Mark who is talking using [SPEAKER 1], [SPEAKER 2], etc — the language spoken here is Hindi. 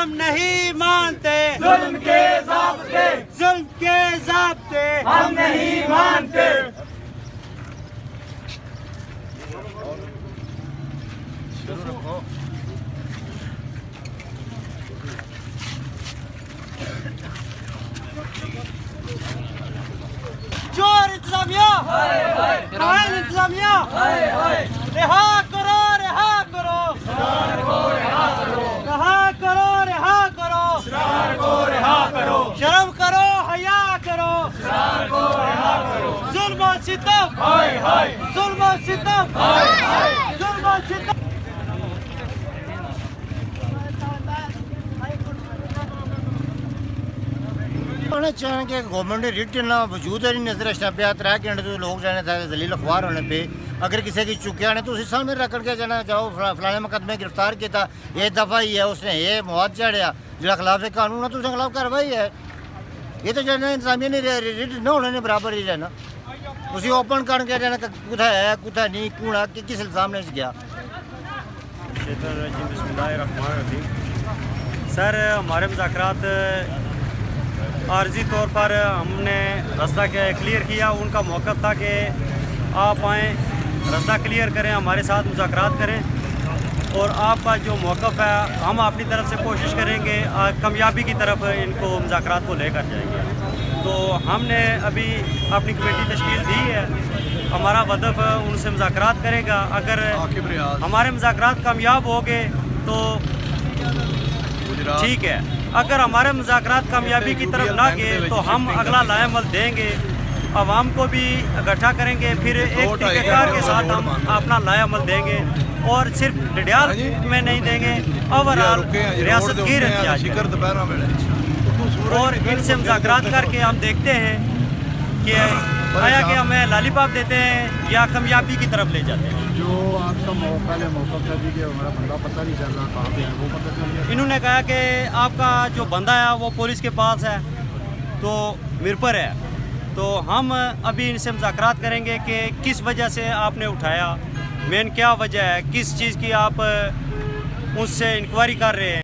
[SPEAKER 1] हम नहीं मानते
[SPEAKER 2] जुल्म के ज़ाब्ते,
[SPEAKER 1] जुल्म के ज़ाब्ते
[SPEAKER 2] हम नहीं मानते।
[SPEAKER 1] चोर इंतजामिया, घायल इंतजामिया, रिहा करो, रिहा करो, रिहा करो, रिहा करो, शर्म करो, हया करो, जुल्म और सितम, जुल्म और सितम, जुल्म और सितम।
[SPEAKER 3] होना चाहिए कि गवर्नमेंट ने रिट ना वजूद है नहीं नजर अशना पे 3 घंटे तो लोग जाने था जलील अखबार होने पे अगर किसी की चुकिया ने तो उसी सामने रख के जाना जाओ फलाने मुकदमे गिरफ्तार किया था ये दफा ही है उसने ये मौत चढ़िया जो खिलाफ कानून है तो उसके खिलाफ कार्रवाई है ये तो जाना इंतजामिया ने रिट न होने ने बराबर ही रहना उसी ओपन करके जाना कुथा है कुथा नहीं कौन है किस इल्जाम ने गया।
[SPEAKER 1] सर हमारे मुज़ाकरात आर्जी तौर पर हमने रास्ता क्लियर किया। उनका मौक़िफ़ था कि आप आएँ रास्ता क्लियर करें हमारे साथ मुज़ाकरात करें और आपका जो मौक़िफ़ है हम अपनी तरफ से कोशिश करेंगे कामयाबी की तरफ इनको मुज़ाकरात को लेकर जाएंगे। तो हमने अभी अपनी कमेटी तश्कील दी है। हमारा वदफ़ उनसे मुज़ाकरात करेगा। अगर हमारे मुज़ाकरात कामयाब हो गए तो ठीक है, अगर हमारे मुज़ाकरात कामयाबी की तरफ ना गए तो हम अगला लाएमल देंगे, आवाम को भी इकट्ठा करेंगे, फिर एक ठेकेदार के साथ हम अपना लाएमल देंगे और सिर्फ डडियाल में नहीं देंगे, ओवरऑल रियासत गिर और इनसे मुज़ाकरात करके हम देखते हैं कि आया कि हमें लालीपाप देते हैं या कामयाबी की तरफ ले जाते हैं।
[SPEAKER 4] जो आपका मौका था कि हमारा बंदा पता नहीं चल रहा कहाँ पे है वो पता चल गया।
[SPEAKER 1] इन्होंने कहा कि आपका जो बंदा है वो पुलिस के पास है तो मिर पर है। तो हम अभी इनसे मुज़ाकरात करेंगे कि किस वजह से आपने उठाया, मेन क्या वजह है, किस चीज़ की आप उससे इंक्वायरी कर रहे हैं।